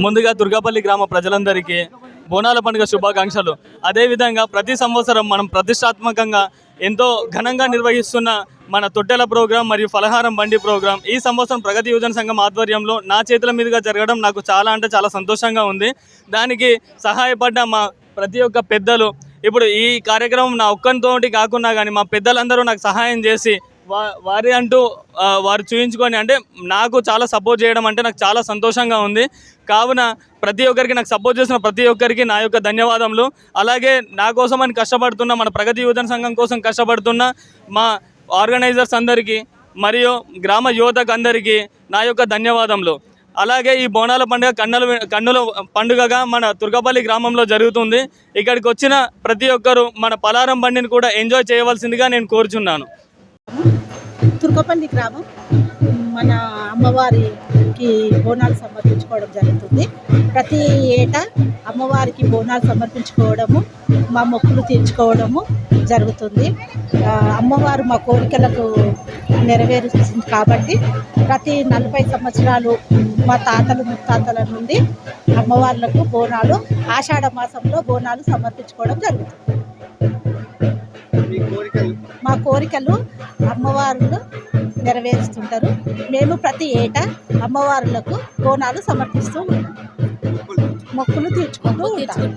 ముందుగా దుర్గాపల్లి గ్రామ ప్రజలందరికీ బోనాల పండుగ శుభాకాంక్షలు. అదేవిధంగా ప్రతి సంవత్సరం మనం ప్రతిష్టాత్మకంగా ఎంతో ఘనంగా నిర్వహిస్తున్న మన తొట్టెల ప్రోగ్రాం మరియు ఫలహారం బండి ప్రోగ్రాం ఈ సంవత్సరం ప్రగతి యువజన సంఘం ఆధ్వర్యంలో నా చేతుల మీదుగా జరగడం నాకు చాలా సంతోషంగా ఉంది. దానికి సహాయపడ్డ మా ప్రతి ఒక్క పెద్దలు, ఇప్పుడు ఈ కార్యక్రమం నా ఒక్కరితోటి కాకుండా కానీ మా పెద్దలందరూ నాకు సహాయం చేసి వారి అంటూ వారు చూయించుకొని అంటే నాకు చాలా సపోర్ట్ చేయడం అంటే నాకు చాలా సంతోషంగా ఉంది. కావున ప్రతి ఒక్కరికి, నాకు సపోర్ట్ చేసిన ప్రతి ఒక్కరికి నా యొక్క ధన్యవాదములు. అలాగే నా కోసం అని కష్టపడుతున్న మన ప్రగతి యువజన సంఘం కోసం కష్టపడుతున్న మా ఆర్గనైజర్స్ అందరికీ మరియు గ్రామ యువతకు అందరికీ నా యొక్క ధన్యవాదములు. అలాగే ఈ బోనాల పండుగ కన్నుల పండుగగా మన తుర్కపల్లి గ్రామంలో జరుగుతుంది. ఇక్కడికి వచ్చిన ప్రతి ఒక్కరూ మన పలారం బండిని కూడా ఎంజాయ్ చేయవలసిందిగా నేను కోరుచున్నాను. తుర్కపల్లి గ్రామం మన అమ్మవారికి బోనాలు సమర్పించుకోవడం జరుగుతుంది. ప్రతి ఏటా అమ్మవారికి బోనాలు సమర్పించుకోవడము, మా మొక్కులు తీర్చుకోవడము జరుగుతుంది. అమ్మవారు మా కోరికలకు నెరవేరుస్తుంది కాబట్టి ప్రతి 40 సంవత్సరాలు మా తాతలు ముత్తాతల నుండి అమ్మవార్లకు బోనాలు ఆషాఢ మాసంలో బోనాలు సమర్పించుకోవడం జరుగుతుంది. మా కోరికలు అమ్మవార్లు నెరవేరుస్తుంటారు. మేము ప్రతి ఏటా అమ్మవార్లకు బోనాలు సమర్పిస్తూ ఉంటాం, మొక్కులు తీర్చుకుంటూ ఉంటాం.